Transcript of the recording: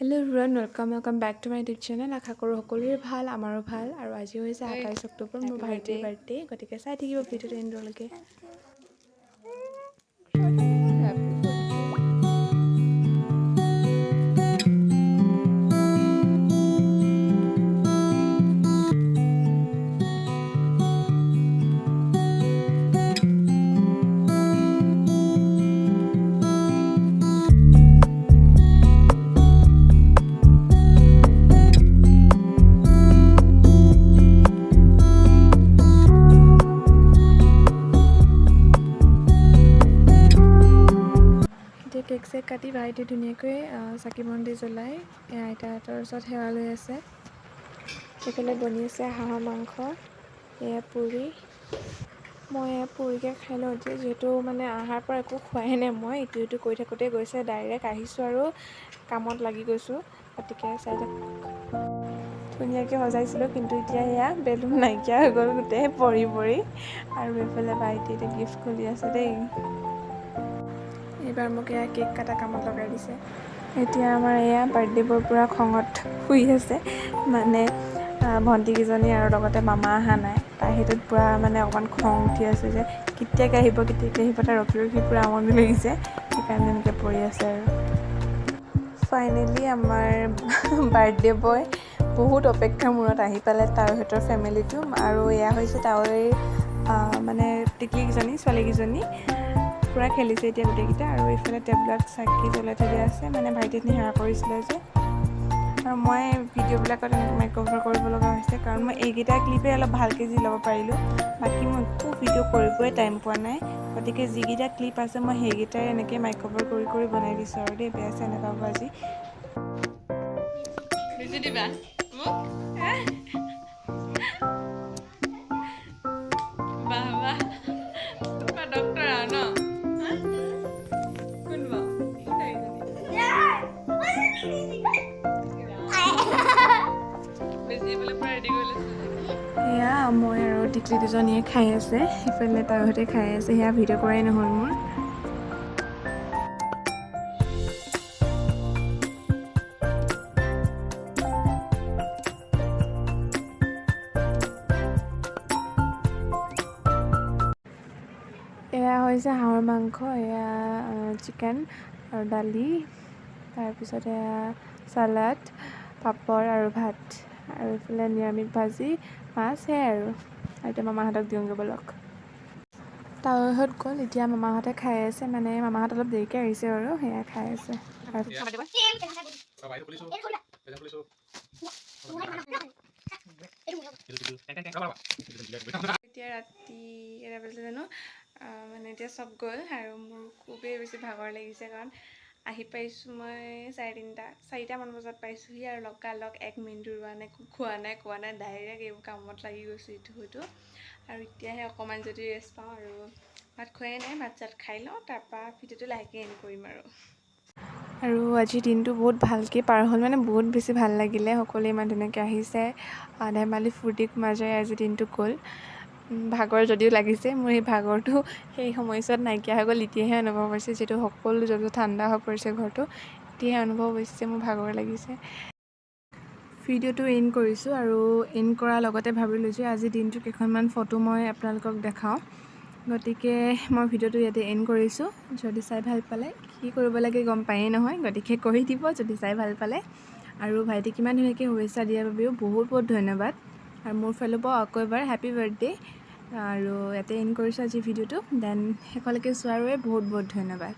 Hello everyone, welcome back to my YouTube channel. আশা কৰোঁ সকলোৰে ভাল, আমাৰো ভাল আৰু আজি হৈছে 28 অক্টোবৰ মোৰ ভাইটিৰ বাৰ্থডে। গতিকে চাই থাকিব ভিডিঅ'টো এণ্ডলৈকে। কেক চেক কাটি ভাইটি ধুনীয়াকৈ চাকি বন্তি জ্বলাই আইতাহঁতৰ ওচৰত সেৱা লৈ আছে। সেইফালে বনি আছে হাঁহৰ মাংস, এয়া পুৰি। মই এয়া পুৰিকৈ খাই লওঁ এতিয়া, যিহেতু মানে আহাৰ পৰা একো খোৱাই নাই। মই ইটো সিটো কৰি থাকোঁতে গৈছে, ডাইৰেক্ট আহিছোঁ আৰু কামত লাগি গৈছোঁ। গতিকে চাই থাকক। ধুনীয়াকৈ সজাইছিলোঁ, কিন্তু এতিয়া এয়া বেলুন নাইকিয়া হৈ গ'ল গোটেই পৰি পৰি। আৰু এইফালে ভাইটি এতিয়া গিফ্ট খুলি আছে দেই। এইবাৰ মোক এয়া কেক কটা কামত লগাই দিছে। এতিয়া আমাৰ এয়া বাৰ্থডেবোৰ পূৰা খঙত শুই আছে, মানে ভণ্টিকেইজনী আৰু লগতে মামা অহা নাই। তাই সেইটোত পূৰা মানে অকণমান খং উঠি আছে যে কেতিয়াকৈ আহিব তাই ৰখি ৰখি পূৰা আমনি লাগিছে। সেইকাৰণে এনেকৈ পৰি আছে আৰু ফাইনেলি আমাৰ বাৰ্থডে বয় বহুত অপেক্ষাৰ মূৰত আহি পালে, তাইহঁতৰ ফেমিলিটো। আৰু এয়া হৈছে তাইৰ মানে টিকলিকেইজনী, ছোৱালীকেইজনী পূৰা খেলিছে এতিয়া গোটেইকেইটা। আৰু এইফালে টেবুলত চাকি জ্বলাই থৈ দিয়া আছে, মানে ভাইটিহঁতে সেৱা কৰিছিলে যে। আৰু মই ভিডিঅ'বিলাকত এনেকৈ মেক অভাৰ কৰিব লগা হৈছে, কাৰণ মই এইকেইটা ক্লিপে অলপ ভালকৈ যি ল'ব পাৰিলোঁ। বাকী মই একো ভিডিঅ' কৰিবই টাইম পোৱা নাই। গতিকে যিকেইটা ক্লিপ আছে মই সেইকেইটাই এনেকৈ মেক অভাৰ কৰি কৰি বনাই দিছোঁ আৰু দেই। বেয়া চেয়া নাপাব আজি। বেছি দিবা মোক বাহ বাহ, তোমাৰ ডক্টৰ আৰু ন? এয়া মই আৰু টিকলি দুজনীয়ে খাই আছে, সিফালে তাইহঁতে খাই আছে। সেয়া ভিডিঅ' কৰাই নহ'ল মোৰ। এয়া হৈছে হাঁহৰ মাংস, এয়া চিকেন আৰু দালি, তাৰপিছত এয়া চালাড, পাপৰ আৰু ভাত, আৰু এইফালে নিৰামিষ ভাজি, মাছ। সেয়াই আৰু এতিয়া মামাহঁতক দিওঁগৈ ব'লক। তাইহঁত গ'ল, এতিয়া মামাহঁতে খাই আছে, মানে মামাহঁত অলপ দেৰিকৈ আহিছে আৰু সেয়া খাই আছে। এতিয়া ৰাতি কেইটা বাজিলে জানো, মানে এতিয়া চব গ'ল আৰু মোৰ খুবেই বেছি ভাগৰ লাগিছে, কাৰণ আহি পাইছোঁ মই 4:30মান বজাত পাইছোঁহি। আৰু লগালগ 1 মিনিটো ৰোৱা নাই, খোৱা নাই কোৱা নাই, ডাইৰেক্ট এইবোৰ কামত লাগি গৈছোঁ ইটো সিটো। আৰু এতিয়াহে অকণমান যদি ৰেষ্ট পাওঁ, আৰু ভাত খোৱাই নাই, ভাত চাত খাই লওঁ, তাৰপৰা ভিডিঅ'টো লাহেকৈ এণ্ড কৰিম আৰু আজিৰ দিনটো বহুত ভালকৈ পাৰ হ'ল, মানে বহুত বেছি ভাল লাগিলে। সকলোৱে ইমান ধুনীয়াকৈ আহিছে, ধেমালি ফূৰ্তিৰ মাজেৰে আজিৰ দিনটো গ'ল। ভাগৰ যদিও লাগিছে, মোৰ সেই ভাগৰটো সেই সময়ছোৱাত নাইকিয়া হৈ গ'ল। এতিয়াহে অনুভৱ হৈছে, যিহেতু সকলো যদিও ঠাণ্ডা হৈ পৰিছে ঘৰটো, এতিয়াহে অনুভৱ হৈছে মোৰ ভাগৰ লাগিছে। ভিডিঅ'টো এণ্ড কৰিছোঁ, আৰু এণ্ড কৰাৰ লগতে ভাবিলোঁ যে আজিৰ দিনটো কেইখনমান ফটো মই আপোনালোকক দেখাওঁ। গতিকে মই ভিডিঅ'টো ইয়াতে এণ্ড কৰিছোঁ। যদি চাই ভাল পালে, কি কৰিব লাগে গম পায়েই নহয়, গতিকে কৰি দিব যদি চাই ভাল পালে। আৰু ভাইটিক কিমান ধুনীয়াকৈ শুভেচ্ছা দিয়াৰ বাবেও বহুত বহুত ধন্যবাদ। আৰু মোৰ ফালৰ পৰা আকৌ এবাৰ হেপী বাৰ্থডে'। আৰু ইয়াতে এণ্ড কৰিছোঁ আজি ভিডিঅ'টো। দেন শেষলৈকে চোৱাৰ বাবে বহুত বহুত ধন্যবাদ।